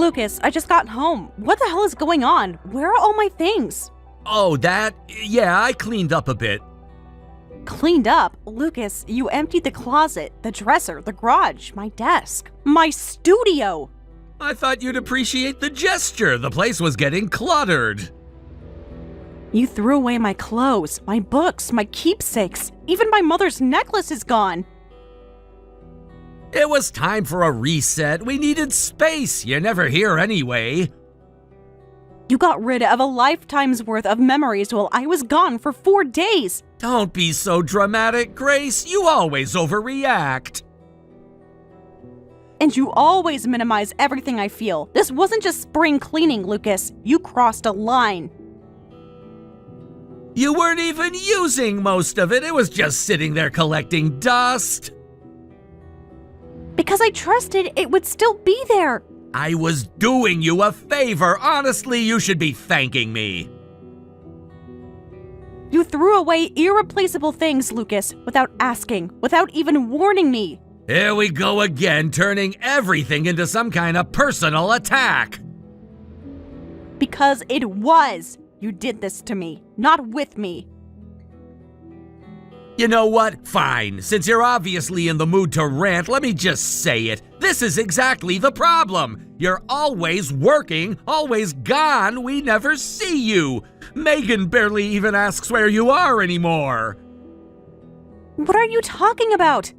Lucas, I just got home. What the hell is going on? Where are all my things? Oh, that? Yeah, I cleaned up a bit. Cleaned up? Lucas, you emptied the closet, the dresser, the garage, my desk, my studio. I thought you'd appreciate the gesture. The place was getting cluttered. You threw away my clothes, my books, my keepsakes. Even my mother's necklace is gone. It was time for a reset. We needed space. You never hear anyway. You got rid of a lifetime's worth of memories while I was gone for 4 days. Don't be so dramatic, Grace. You always overreact. And you always minimize everything I feel. This wasn't just spring cleaning, Lucas. You crossed a line. You weren't even using most of it. It was just sitting there collecting dust. Because I trusted it would still be there. I was doing you a favor. Honestly, you should be thanking me. You threw away irreplaceable things, Lucas, without asking, without even warning me. Here we go again, turning everything into some kind of personal attack. Because it was. You did this to me, not with me. You know what? Fine. Since you're obviously in the mood to rant, let me just say it. This is exactly the problem. You're always working, always gone. We never see you. Megan barely even asks where you are anymore. What are you talking about?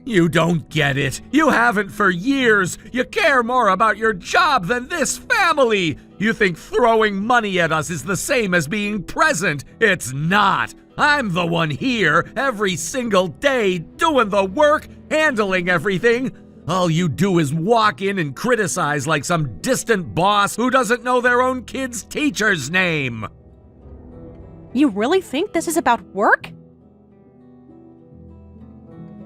You don't get it. You haven't for years. You care more about your job than this family. You think throwing money at us is the same as being present. It's not. I'm the one here every single day, doing the work, handling everything. All you do is walk in and criticize like some distant boss who doesn't know their own kid's teacher's name. You really think this is about work?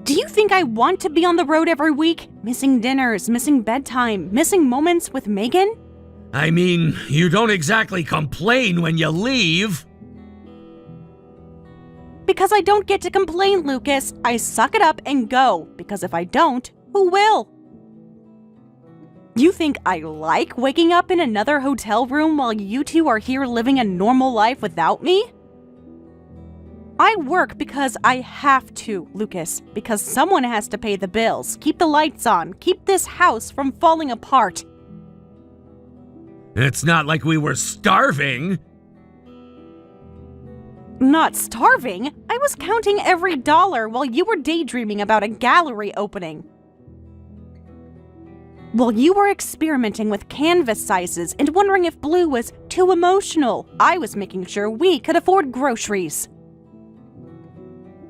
Do you think I want to be on the road every week? Missing dinners, missing bedtime, missing moments with Megan? I mean, you don't exactly complain when you leave. Because I don't get to complain, Lucas. I suck it up and go. Because if I don't, who will? You think I like waking up in another hotel room while you two are here living a normal life without me? I work because I have to, Lucas. Because someone has to pay the bills, keep the lights on, keep this house from falling apart. It's not like we were starving. Not starving? I was counting every dollar while you were daydreaming about a gallery opening. While you were experimenting with canvas sizes and wondering if blue was too emotional, I was making sure we could afford groceries.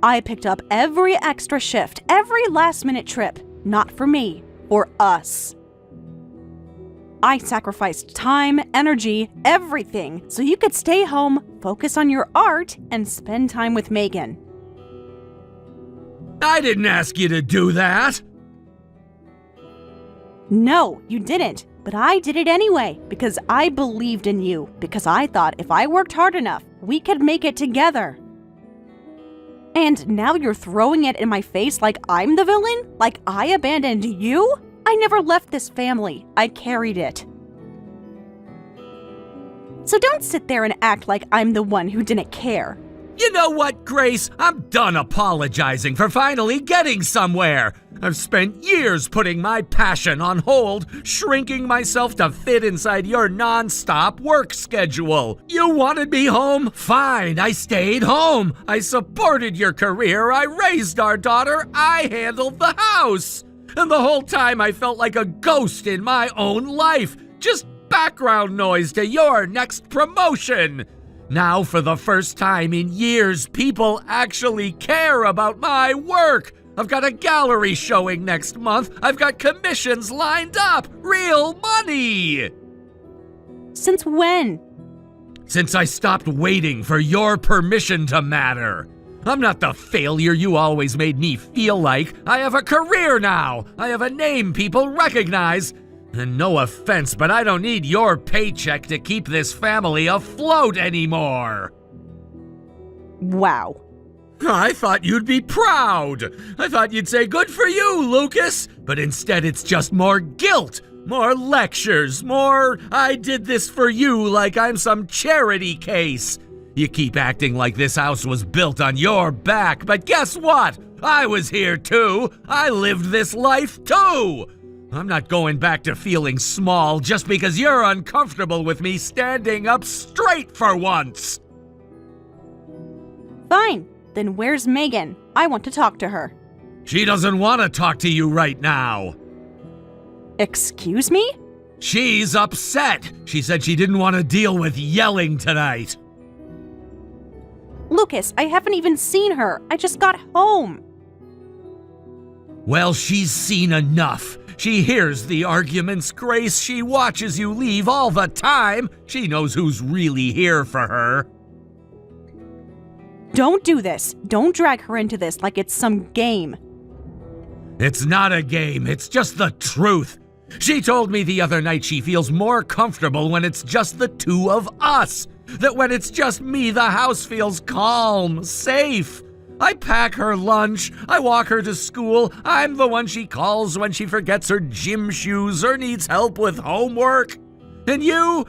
I picked up every extra shift, every last-minute trip. Not for me, for us. I sacrificed time, energy, everything so you could stay home, focus on your art, and spend time with Megan. I didn't ask you to do that. No, you didn't. But I did it anyway, because I believed in you, because I thought if I worked hard enough, we could make it together. And now you're throwing it in my face like I'm the villain? Like I abandoned you? I never left this family. I carried it. So don't sit there and act like I'm the one who didn't care. You know what, Grace? I'm done apologizing for finally getting somewhere. I've spent years putting my passion on hold, shrinking myself to fit inside your non-stop work schedule. You wanted me home? Fine, I stayed home. I supported your career. I raised our daughter. I handled the house. And the whole time I felt like a ghost in my own life. Just background noise to your next promotion. Now, for the first time in years, people actually care about my work. I've got a gallery showing next month. I've got commissions lined up. Real money. Since when? Since I stopped waiting for your permission to matter. I'm not the failure you always made me feel like. I have a career now. I have a name people recognize. And no offense, but I don't need your paycheck to keep this family afloat anymore. Wow. I thought you'd be proud. I thought you'd say good for you, Lucas. But instead it's just more guilt. More lectures, more I did this for you like I'm some charity case. You keep acting like this house was built on your back, but guess what? I was here too. I lived this life too. I'm not going back to feeling small just because you're uncomfortable with me standing up straight for once. Fine. Then where's Megan? I want to talk to her. She doesn't want to talk to you right now. Excuse me? She's upset. She said she didn't want to deal with yelling tonight. Lucas, I haven't even seen her. I just got home. Well, she's seen enough. She hears the arguments, Grace. She watches you leave all the time. She knows who's really here for her. Don't do this. Don't drag her into this like it's some game. It's not a game. It's just the truth. She told me the other night she feels more comfortable when it's just the two of us. That when it's just me, the house feels calm, safe. I pack her lunch. I walk her to school. I'm the one she calls when she forgets her gym shoes or needs help with homework. And you're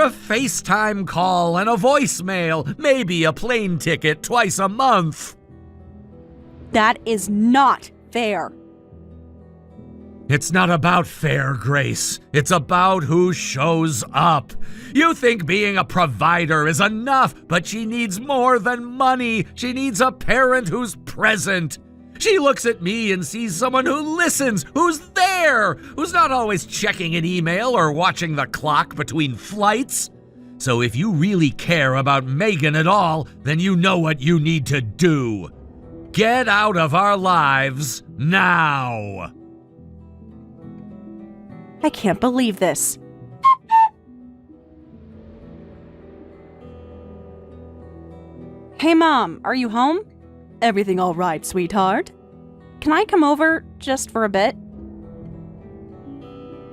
a FaceTime call and a voicemail, maybe a plane ticket twice a month. That is not fair. It's not about fair, Grace. It's about who shows up. You think being a provider is enough, but she needs more than money. She needs a parent who's present. She looks at me and sees someone who listens, who's there, who's not always checking an email or watching the clock between flights. So if you really care about Megan at all, then you know what you need to do. Get out of our lives now. I can't believe this. Hey, Mom, are you home? Everything all right, sweetheart? Can I come over just for a bit?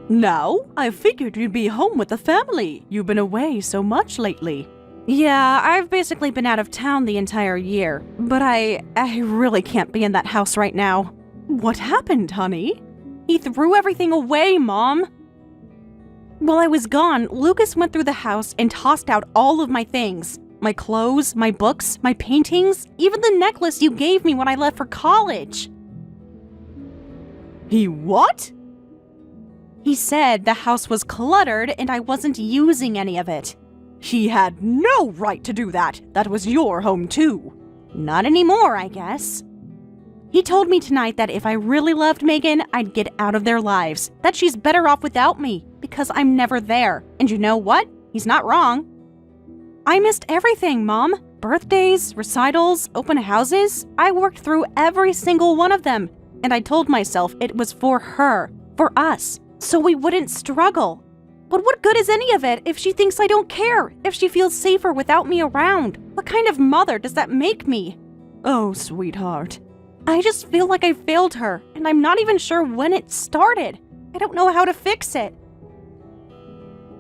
No, I figured you'd be home with the family. You've been away so much lately. Yeah, I've basically been out of town the entire year, but I really can't be in that house right now. What happened, honey? He threw everything away, Mom. While I was gone, Lucas went through the house and tossed out all of my things. My clothes, my books, my paintings, even the necklace you gave me when I left for college. He what? He said the house was cluttered and I wasn't using any of it. He had no right to do that. That was your home too. Not anymore, I guess. He told me tonight that if I really loved Megan, I'd get out of their lives. That she's better off without me, because I'm never there. And you know what? He's not wrong. I missed everything, Mom. Birthdays, recitals, open houses. I worked through every single one of them. And I told myself it was for her, for us, so we wouldn't struggle. But what good is any of it if she thinks I don't care? If she feels safer without me around? What kind of mother does that make me? Oh, sweetheart. I just feel like I failed her, and I'm not even sure when it started. I don't know how to fix it.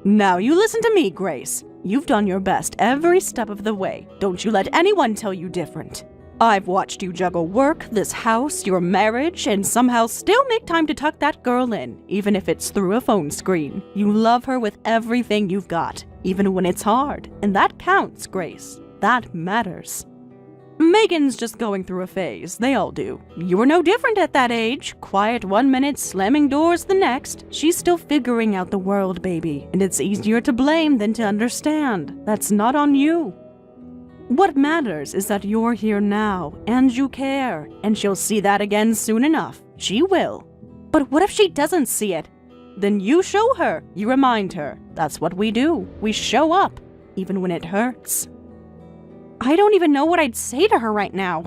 Now you listen to me, Grace. You've done your best every step of the way. Don't you let anyone tell you different. I've watched you juggle work, this house, your marriage, and somehow still make time to tuck that girl in, even if it's through a phone screen. You love her with everything you've got, even when it's hard. And that counts, Grace. That matters. Megan's just going through a phase. They all do. You were no different at that age. Quiet one minute, slamming doors the next. She's still figuring out the world, baby. And it's easier to blame than to understand. That's not on you. What matters is that you're here now, and you care. And she'll see that again soon enough. She will. But what if she doesn't see it? Then you show her. You remind her. That's what we do. We show up, even when it hurts. I don't even know what I'd say to her right now.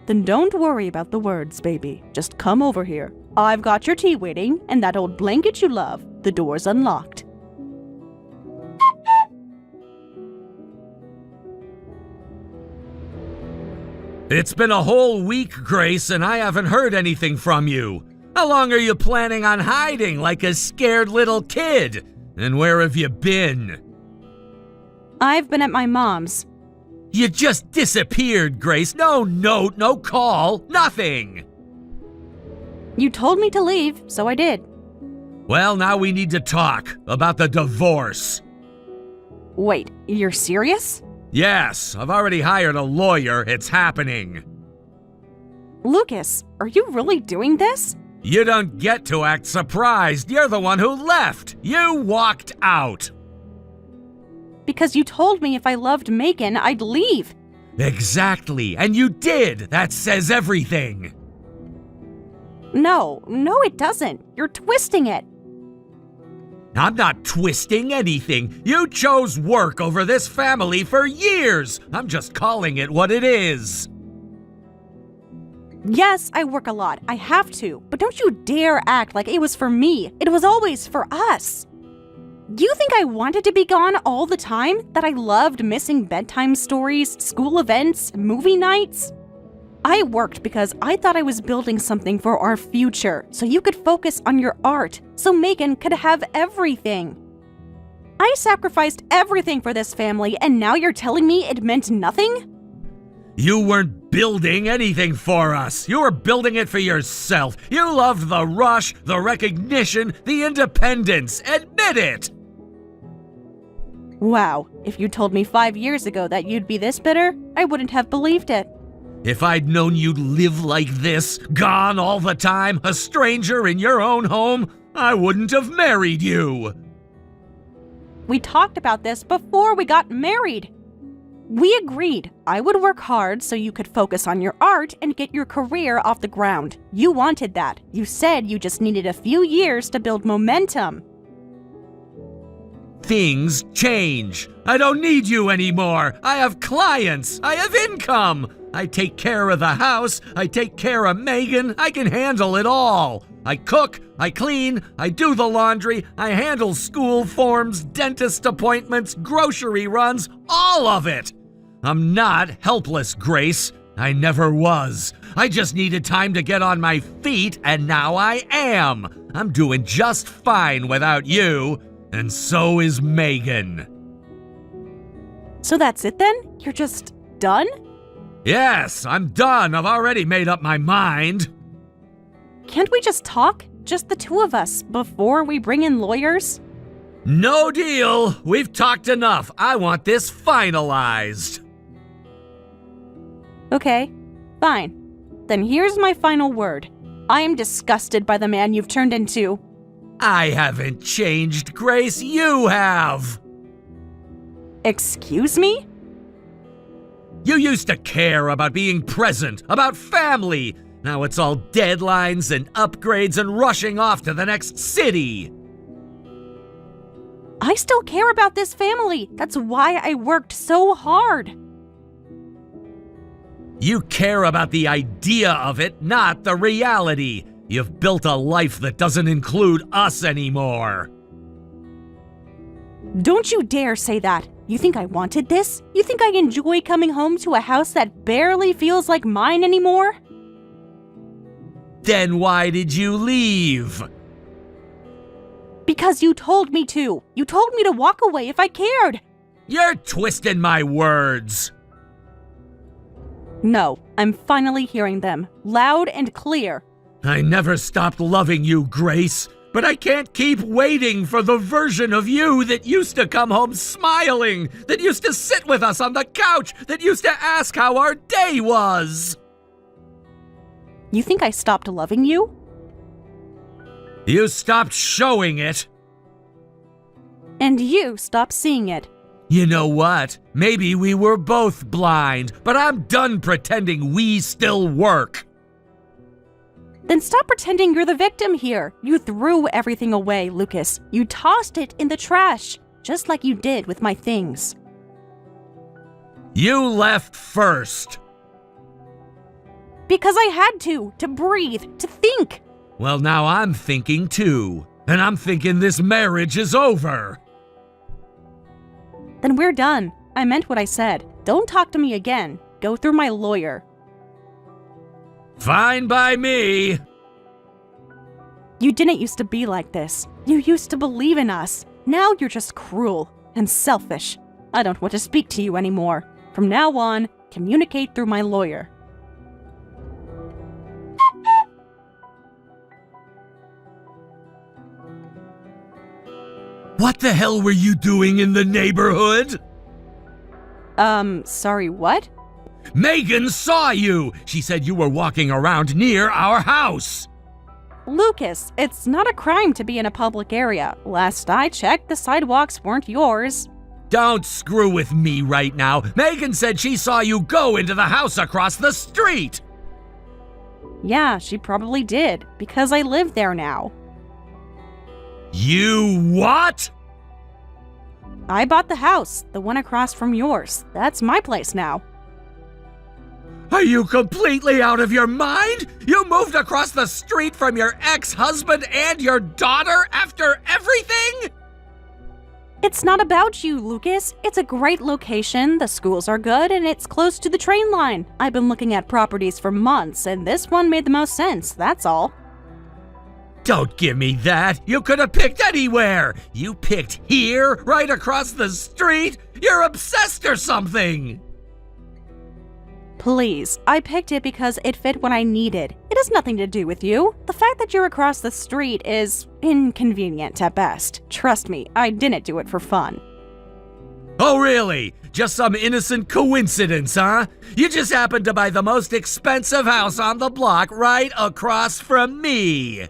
Then don't worry about the words, baby. Just come over here. I've got your tea waiting, and that old blanket you love. The door's unlocked. It's been a whole week, Grace, and I haven't heard anything from you. How long are you planning on hiding like a scared little kid? And where have you been? I've been at my mom's. You just disappeared, Grace. No note, no call, nothing. You told me to leave, so I did. Well, now we need to talk about the divorce. Wait, you're serious? Yes, I've already hired a lawyer. It's happening. Lucas, are you really doing this? You don't get to act surprised. You're the one who left. You walked out. Because you told me if I loved Megan, I'd leave. Exactly, and you did. That says everything. No, it doesn't. You're twisting it. I'm not twisting anything. You chose work over this family for years. I'm just calling it what it is. Yes, I work a lot. I have to. But don't you dare act like it was for me. It was always for us. You think I wanted to be gone all the time? That I loved missing bedtime stories, school events, movie nights? I worked because I thought I was building something for our future, so you could focus on your art, so Megan could have everything. I sacrificed everything for this family, and now you're telling me it meant nothing? You weren't building anything for us. You were building it for yourself. You loved the rush, the recognition, the independence. Admit it! Wow, if you told me 5 years ago that you'd be this bitter, I wouldn't have believed it. If I'd known you'd live like this, gone all the time, a stranger in your own home, I wouldn't have married you. We talked about this before we got married. We agreed I would work hard so you could focus on your art and get your career off the ground. You wanted that. You said you just needed a few years to build momentum. Things change. I don't need you anymore. I have clients. I have income. I take care of the house. I take care of Megan. I can handle it all. I cook. I clean. I do the laundry. I handle school forms, dentist appointments, grocery runs, all of it. I'm not helpless, Grace. I never was. I just needed time to get on my feet, and now I am. I'm doing just fine without you. And so is Megan. So that's it then? You're just done? Yes, I'm done. I've already made up my mind. Can't we just talk? Just the two of us, before we bring in lawyers? No deal. We've talked enough. I want this finalized. Okay, fine. Then here's my final word. I am disgusted by the man you've turned into. I haven't changed, Grace. You have. Excuse me? You used to care about being present, about family. Now it's all deadlines and upgrades and rushing off to the next city. I still care about this family. That's why I worked so hard. You care about the idea of it, not the reality. You've built a life that doesn't include us anymore. Don't you dare say that. You think I wanted this? You think I enjoy coming home to a house that barely feels like mine anymore? Then why did you leave? Because you told me to. You told me to walk away if I cared. You're twisting my words. No, I'm finally hearing them, loud and clear. I never stopped loving you, Grace, but I can't keep waiting for the version of you that used to come home smiling, that used to sit with us on the couch, that used to ask how our day was. You think I stopped loving you? You stopped showing it. And you stopped seeing it. You know what? Maybe we were both blind, but I'm done pretending we still work. Then stop pretending you're the victim here. You threw everything away, Lucas. You tossed it in the trash, just like you did with my things. You left first. Because I had to breathe, to think. Well, now I'm thinking too, and I'm thinking this marriage is over. Then we're done. I meant what I said. Don't talk to me again. Go through my lawyer. Fine by me. You didn't used to be like this. You used to believe in us. Now you're just cruel and selfish. I don't want to speak to you anymore. From now on, communicate through my lawyer. What the hell were you doing in the neighborhood? Sorry, what? Megan saw you! She said you were walking around near our house! Lucas, it's not a crime to be in a public area. Last I checked, the sidewalks weren't yours. Don't screw with me right now. Megan said she saw you go into the house across the street! Yeah, she probably did, because I live there now. You what? I bought the house, the one across from yours. That's my place now. Are you completely out of your mind? You moved across the street from your ex-husband and your daughter after everything? It's not about you, Lucas. It's a great location, the schools are good, and it's close to the train line. I've been looking at properties for months, and this one made the most sense, that's all. Don't give me that. You could have picked anywhere. You picked here, right across the street. You're obsessed or something. Please, I picked it because it fit what I needed. It has nothing to do with you. The fact that you're across the street is inconvenient at best. Trust me, I didn't do it for fun. Oh, really? Just some innocent coincidence, huh? You just happened to buy the most expensive house on the block right across from me.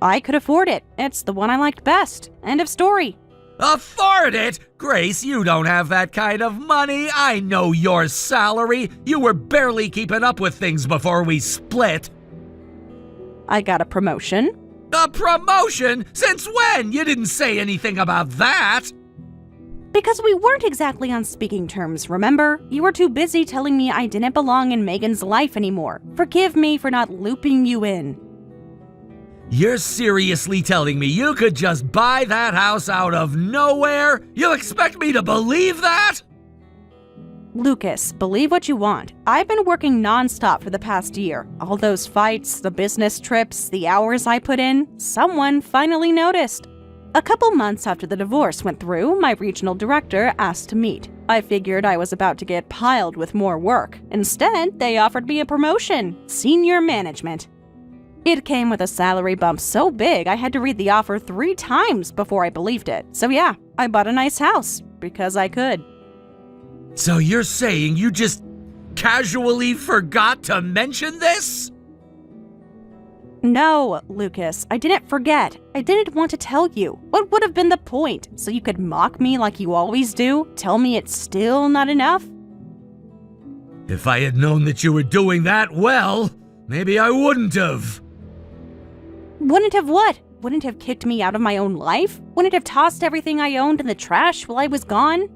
I could afford it. It's the one I liked best. End of story. Afford it? Grace, you don't have that kind of money. I know your salary. You were barely keeping up with things before we split. I got a promotion. A promotion? Since when? You didn't say anything about that. Because we weren't exactly on speaking terms, remember? You were too busy telling me I didn't belong in Megan's life anymore. Forgive me for not looping you in. You're seriously telling me you could just buy that house out of nowhere? You expect me to believe that? Lucas, believe what you want. I've been working nonstop for the past year. All those fights, the business trips, the hours I put in, someone finally noticed. A couple months after the divorce went through, my regional director asked to meet. I figured I was about to get piled with more work. Instead, they offered me a promotion, senior management. It came with a salary bump so big I had to read the offer 3 times before I believed it. So yeah, I bought a nice house, because I could. So you're saying you just casually forgot to mention this? No, Lucas, I didn't forget. I didn't want to tell you. What would have been the point? So you could mock me like you always do? Tell me it's still not enough? If I had known that you were doing that well, maybe I wouldn't have. Wouldn't have what? Wouldn't have kicked me out of my own life? Wouldn't have tossed everything I owned in the trash while I was gone?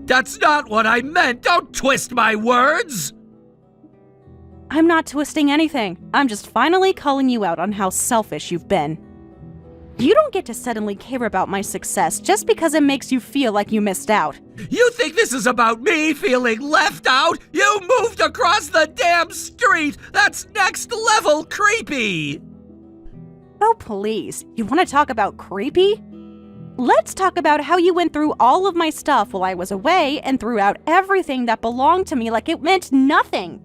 That's not what I meant! Don't twist my words! I'm not twisting anything. I'm just finally calling you out on how selfish you've been. You don't get to suddenly care about my success just because it makes you feel like you missed out. You think this is about me feeling left out? You moved across the damn street! That's next level creepy! Oh, please. You want to talk about creepy? Let's talk about how you went through all of my stuff while I was away and threw out everything that belonged to me like it meant nothing.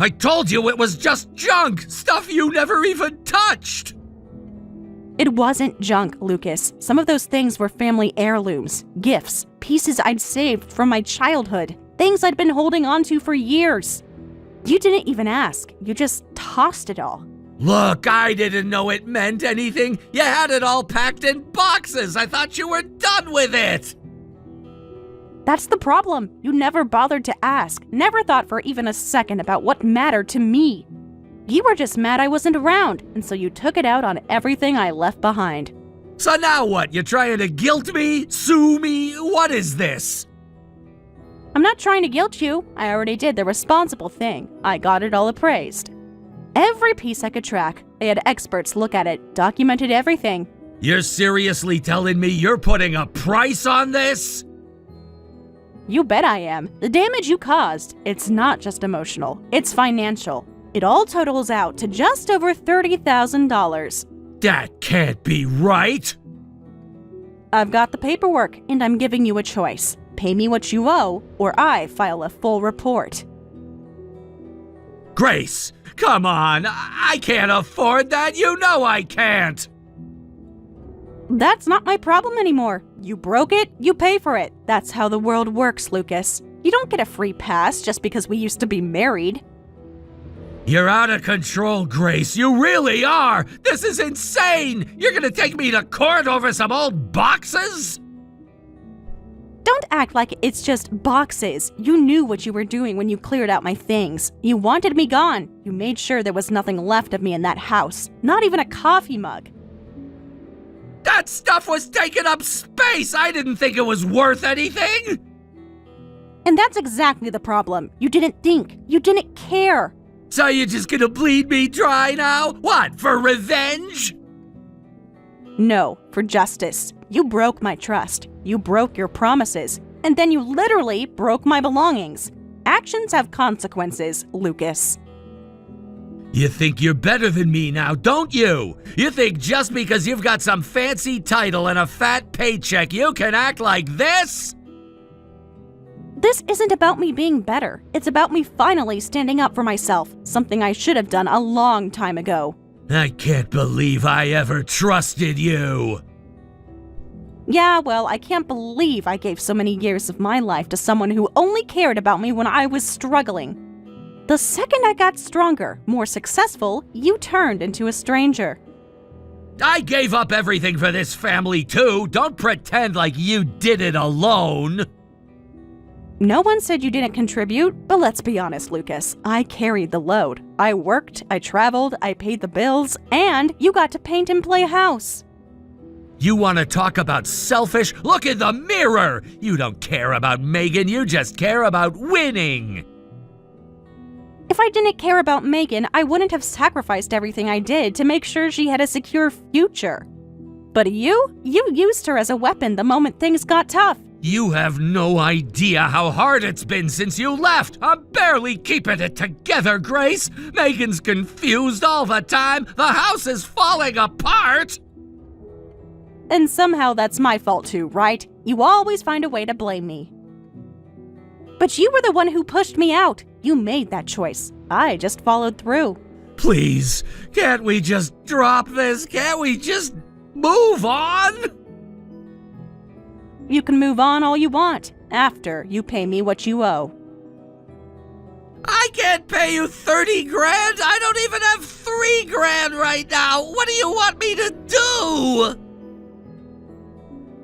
I told you it was just junk! Stuff you never even touched! It wasn't junk, Lucas. Some of those things were family heirlooms, gifts, pieces I'd saved from my childhood, things I'd been holding on to for years. You didn't even ask. You just tossed it all. Look, I didn't know it meant anything. You had it all packed in boxes. I thought you were done with it. That's the problem. You never bothered to ask, never thought for even a second about what mattered to me. You were just mad I wasn't around, and so you took it out on everything I left behind. So now what? You trying to guilt me? Sue me? What is this? I'm not trying to guilt you. I already did the responsible thing. I got it all appraised. Every piece I could track. I had experts look at it, documented everything. You're seriously telling me you're putting a price on this? You bet I am. The damage you caused, it's not just emotional, it's financial. It all totals out to just over $30,000. That can't be right. I've got the paperwork, and I'm giving you a choice. Pay me what you owe, or I file a full report. Grace, come on. I can't afford that. You know I can't. That's not my problem anymore. You broke it, you pay for it. That's how the world works, Lucas. You don't get a free pass just because we used to be married. You're out of control, Grace. You really are. This is insane. You're gonna take me to court over some old boxes? Don't act like it's just boxes. You knew what you were doing when you cleared out my things. You wanted me gone. You made sure there was nothing left of me in that house. Not even a coffee mug. That stuff was taking up space. I didn't think it was worth anything. And that's exactly the problem. You didn't think. You didn't care. So you're just gonna bleed me dry now? What, for revenge? No, for justice. You broke my trust. You broke your promises. And then you literally broke my belongings. Actions have consequences, Lucas. You think you're better than me now, don't you? You think just because you've got some fancy title and a fat paycheck, you can act like this? This isn't about me being better. It's about me finally standing up for myself, something I should have done a long time ago. I can't believe I ever trusted you. Yeah, well, I can't believe I gave so many years of my life to someone who only cared about me when I was struggling. The second I got stronger, more successful, you turned into a stranger. I gave up everything for this family too. Don't pretend like you did it alone. No one said you didn't contribute, but let's be honest, Lucas. I carried the load. I worked, I traveled, I paid the bills, and you got to paint and play house. You want to talk about selfish? Look in the mirror! You don't care about Megan, you just care about winning! If I didn't care about Megan, I wouldn't have sacrificed everything I did to make sure she had a secure future. But you used her as a weapon the moment things got tough. You have no idea how hard it's been since you left. I'm barely keeping it together, Grace. Megan's confused all the time. The house is falling apart. And somehow that's my fault too, right? You always find a way to blame me. But you were the one who pushed me out. You made that choice. I just followed through. Please, can't we just drop this? Can't we just move on? You can move on all you want, after you pay me what you owe. I can't pay you 30 grand. I don't even have 3 grand right now. What do you want me to do?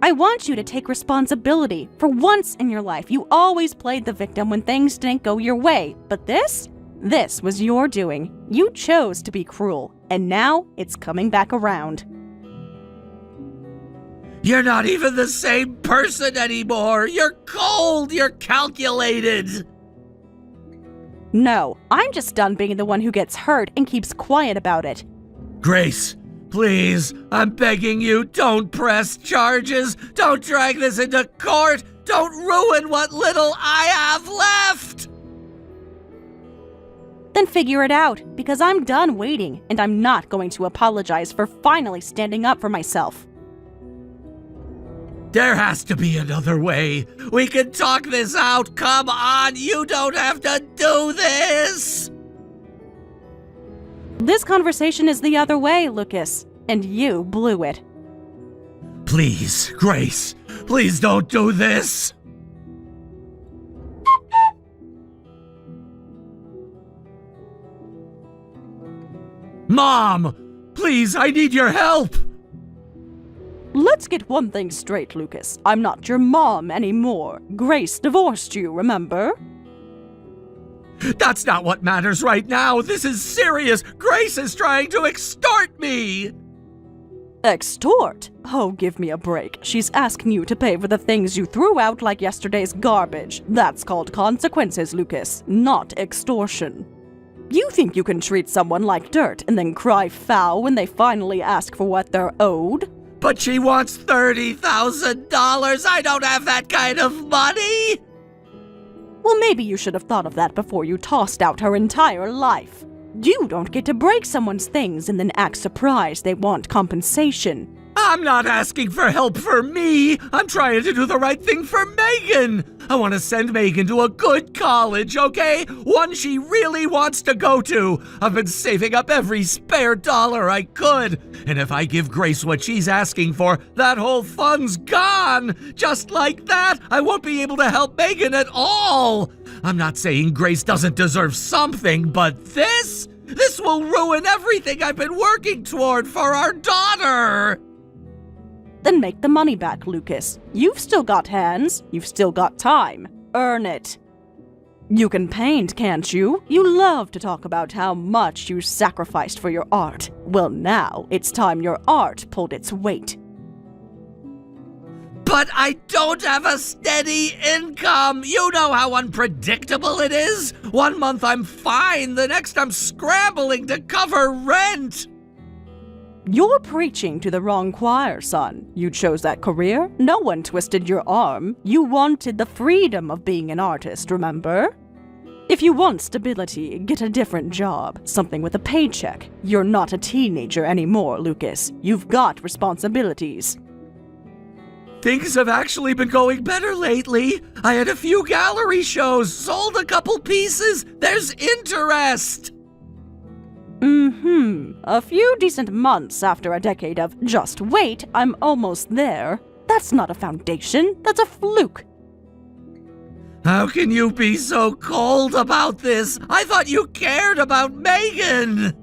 I want you to take responsibility. For once in your life, you always played the victim when things didn't go your way. But this was your doing. You chose to be cruel, and now it's coming back around. You're not even the same person anymore. You're cold. You're calculated. No, I'm just done being the one who gets hurt and keeps quiet about it. Grace, please, I'm begging you, don't press charges. Don't drag this into court. Don't ruin what little I have left. Then figure it out, because I'm done waiting, and I'm not going to apologize for finally standing up for myself. There has to be another way. We can talk this out. Come on, you don't have to do this. This conversation is the other way, Lucas, and you blew it. Please, Grace, please don't do this. Mom, please, I need your help. Let's get one thing straight, Lucas. I'm not your mom anymore. Grace divorced you, remember? That's not what matters right now. This is serious. Grace is trying to extort me. Extort? Oh, give me a break. She's asking you to pay for the things you threw out like yesterday's garbage. That's called consequences, Lucas, not extortion. You think you can treat someone like dirt and then cry foul when they finally ask for what they're owed? But she wants $30,000. I don't have that kind of money. Well, maybe you should have thought of that before you tossed out her entire life. You don't get to break someone's things and then act surprised they want compensation. I'm not asking for help for me. I'm trying to do the right thing for Megan. I want to send Megan to a good college, okay? One she really wants to go to. I've been saving up every spare dollar I could. And if I give Grace what she's asking for, that whole fund's gone. Just like that, I won't be able to help Megan at all. I'm not saying Grace doesn't deserve something, but this will ruin everything I've been working toward for our daughter. Then make the money back, Lucas. You've still got hands. You've still got time. Earn it. You can paint, can't you? You love to talk about how much you sacrificed for your art. Well, now it's time your art pulled its weight. But I don't have a steady income. You know how unpredictable it is. 1 month I'm fine, the next I'm scrambling to cover rent. You're preaching to the wrong choir, son. You chose that career. No one twisted your arm. You wanted the freedom of being an artist, remember? If you want stability, get a different job, something with a paycheck. You're not a teenager anymore, Lucas. You've got responsibilities. Things have actually been going better lately. I had a few gallery shows, sold a couple pieces. There's interest. A few decent months after a decade of just wait, I'm almost there. That's not a foundation, that's a fluke. How can you be so cold about this? I thought you cared about Megan.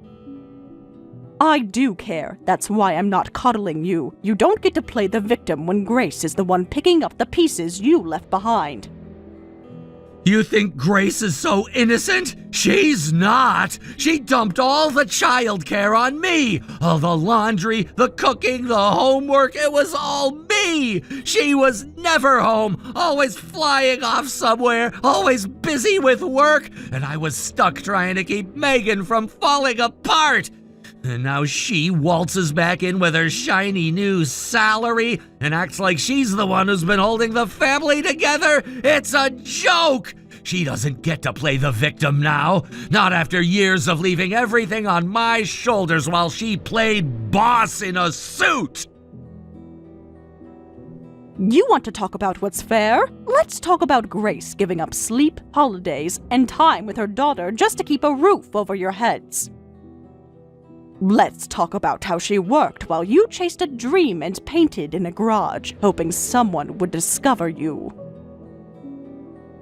I do care. That's why I'm not coddling you. You don't get to play the victim when Grace is the one picking up the pieces you left behind. You think Grace is so innocent? She's not. She dumped all the childcare on me. All the laundry, the cooking, the homework, it was all me. She was never home, always flying off somewhere, always busy with work, and I was stuck trying to keep Megan from falling apart. And now she waltzes back in with her shiny new salary and acts like she's the one who's been holding the family together. It's a joke! She doesn't get to play the victim now. Not after years of leaving everything on my shoulders while she played boss in a suit. You want to talk about what's fair? Let's talk about Grace giving up sleep, holidays, and time with her daughter just to keep a roof over your heads. Let's talk about how she worked while you chased a dream and painted in a garage, hoping someone would discover you.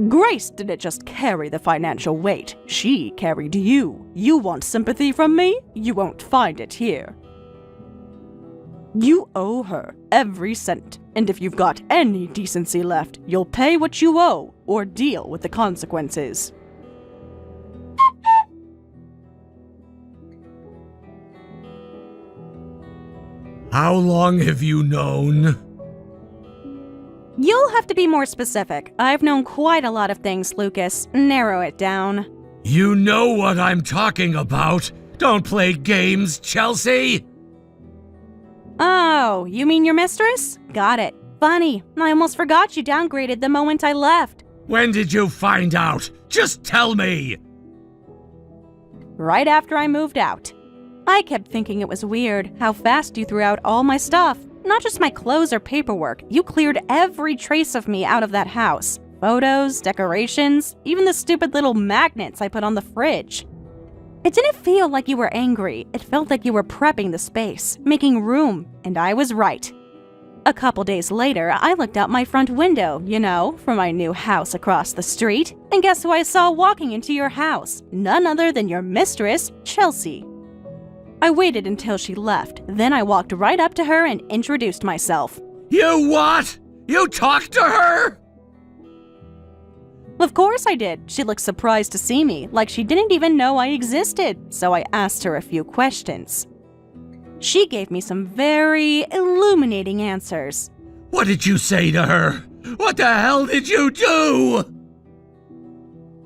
Grace didn't just carry the financial weight, she carried you. You want sympathy from me? You won't find it here. You owe her every cent, and if you've got any decency left, you'll pay what you owe or deal with the consequences. How long have you known? You'll have to be more specific. I've known quite a lot of things, Lucas. Narrow it down. You know what I'm talking about. Don't play games, Chelsea. Oh, you mean your mistress? Got it. Funny, I almost forgot you downgraded the moment I left. When did you find out? Just tell me. Right after I moved out. I kept thinking it was weird how fast you threw out all my stuff. Not just my clothes or paperwork. You cleared every trace of me out of that house. Photos, decorations, even the stupid little magnets I put on the fridge. It didn't feel like you were angry. It felt like you were prepping the space, making room, and I was right. A couple days later, I looked out my front window, from my new house across the street, and guess who I saw walking into your house? None other than your mistress, Chelsea. I waited until she left, then I walked right up to her and introduced myself. You what? You talked to her? Of course I did. She looked surprised to see me, like she didn't even know I existed, so I asked her a few questions. She gave me some very illuminating answers. What did you say to her? What the hell did you do?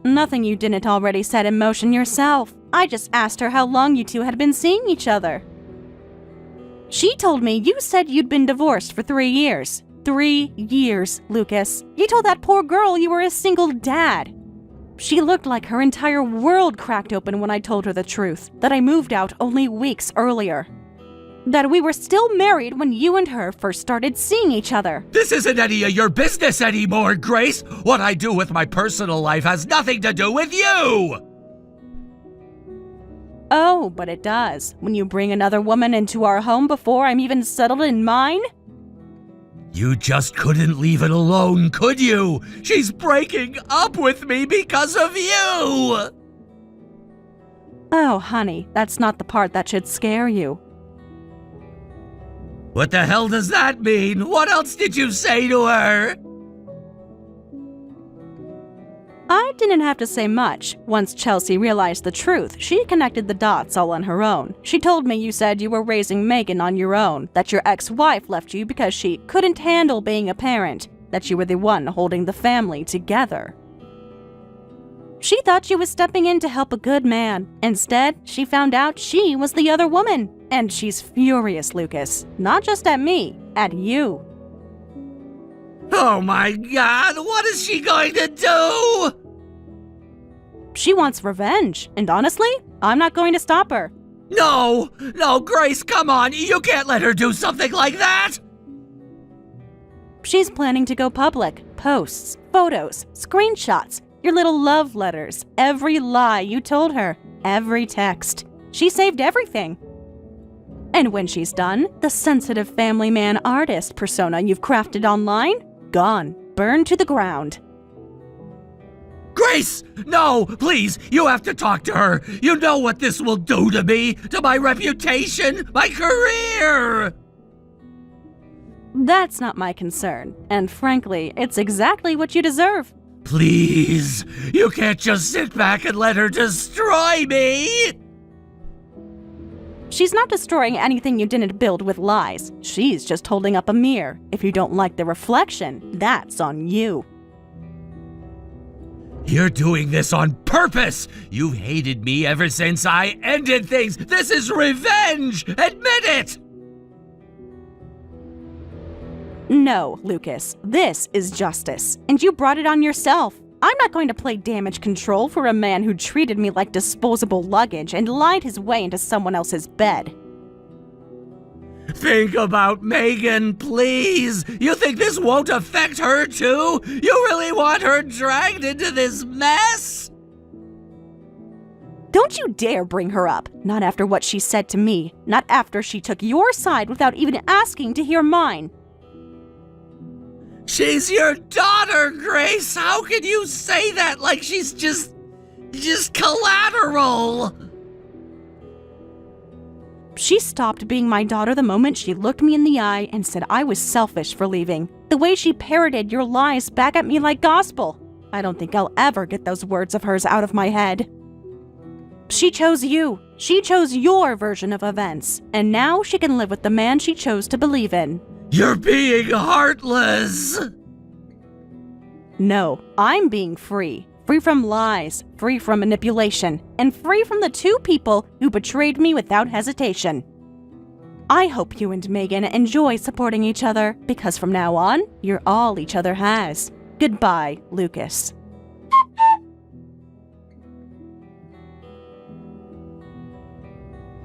Nothing you didn't already set in motion yourself. I just asked her how long you two had been seeing each other. She told me you said you'd been divorced for 3 years. 3 years, Lucas. You told that poor girl you were a single dad. She looked like her entire world cracked open when I told her the truth, that I moved out only weeks earlier. That we were still married when you and her first started seeing each other. This isn't any of your business anymore, Grace. What I do with my personal life has nothing to do with you! Oh, but it does. When you bring another woman into our home before I'm even settled in mine? You just couldn't leave it alone, could you? She's breaking up with me because of you! Oh, honey, that's not the part that should scare you. What the hell does that mean? What else did you say to her? I didn't have to say much. Once Chelsea realized the truth, she connected the dots all on her own. She told me you said you were raising Megan on your own, that your ex-wife left you because she couldn't handle being a parent, that you were the one holding the family together. She thought she was stepping in to help a good man. Instead, she found out she was the other woman. And she's furious, Lucas. Not just at me, at you. Oh my God, what is she going to do? She wants revenge, and honestly, I'm not going to stop her. No, Grace, come on, you can't let her do something like that! She's planning to go public. Posts, photos, screenshots, your little love letters, every lie you told her, every text. She saved everything. And when she's done, the sensitive family man artist persona you've crafted online, gone, burned to the ground. Grace! No, please, you have to talk to her. You know what this will do to me, to my reputation, my career! That's not my concern, and frankly, it's exactly what you deserve. Please, you can't just sit back and let her destroy me! She's not destroying anything you didn't build with lies. She's just holding up a mirror. If you don't like the reflection, that's on you. You're doing this on purpose! You've hated me ever since I ended things! This is revenge! Admit it! No, Lucas, this is justice, and you brought it on yourself. I'm not going to play damage control for a man who treated me like disposable luggage and lied his way into someone else's bed. Think about Megan, please! You think this won't affect her too? You really want her dragged into this mess? Don't you dare bring her up. Not after what she said to me. Not after she took your side without even asking to hear mine. She's your daughter, Grace! How can you say that like she's just collateral? She stopped being my daughter the moment she looked me in the eye and said I was selfish for leaving. The way she parroted your lies back at me like gospel. I don't think I'll ever get those words of hers out of my head. She chose you. She chose your version of events. And now she can live with the man she chose to believe in. You're being heartless! No, I'm being free. Free from lies, free from manipulation, and free from the two people who betrayed me without hesitation. I hope you and Megan enjoy supporting each other, because from now on, you're all each other has. Goodbye, Lucas.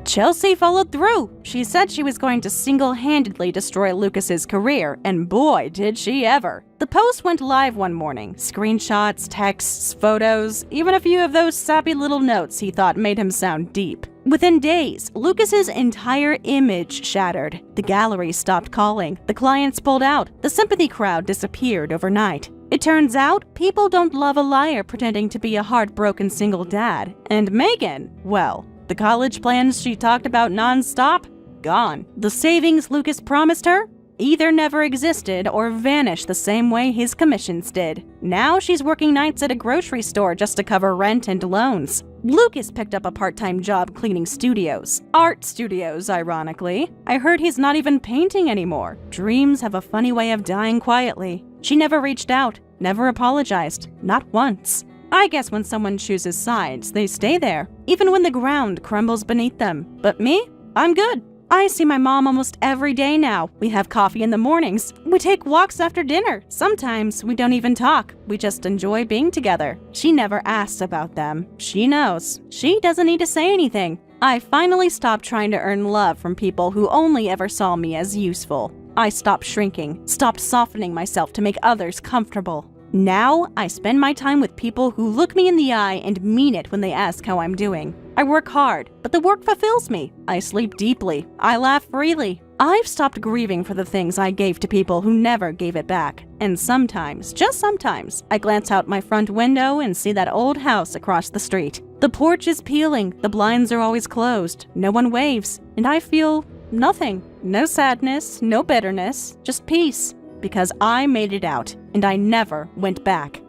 Chelsea followed through. She said she was going to single-handedly destroy Lucas's career, and boy, did she ever. The post went live one morning. Screenshots, texts, photos, even a few of those sappy little notes he thought made him sound deep. Within days, Lucas's entire image shattered. The gallery stopped calling, the clients pulled out, the sympathy crowd disappeared overnight. It turns out, people don't love a liar pretending to be a heartbroken single dad. And Megan, well, the college plans she talked about non-stop? Gone. The savings Lucas promised her? Either never existed or vanished the same way his commissions did. Now she's working nights at a grocery store just to cover rent and loans. Lucas picked up a part-time job cleaning studios. Art studios, ironically. I heard he's not even painting anymore. Dreams have a funny way of dying quietly. She never reached out, never apologized, not once. I guess when someone chooses sides, they stay there, even when the ground crumbles beneath them. But me? I'm good. I see my mom almost every day now. We have coffee in the mornings. We take walks after dinner. Sometimes we don't even talk. We just enjoy being together. She never asks about them. She knows. She doesn't need to say anything. I finally stopped trying to earn love from people who only ever saw me as useful. I stopped shrinking, stopped softening myself to make others comfortable. Now, I spend my time with people who look me in the eye and mean it when they ask how I'm doing. I work hard, but the work fulfills me. I sleep deeply. I laugh freely. I've stopped grieving for the things I gave to people who never gave it back. And sometimes, just sometimes, I glance out my front window and see that old house across the street. The porch is peeling, the blinds are always closed, no one waves, and I feel nothing. No sadness, no bitterness, just peace. Because I made it out, and I never went back.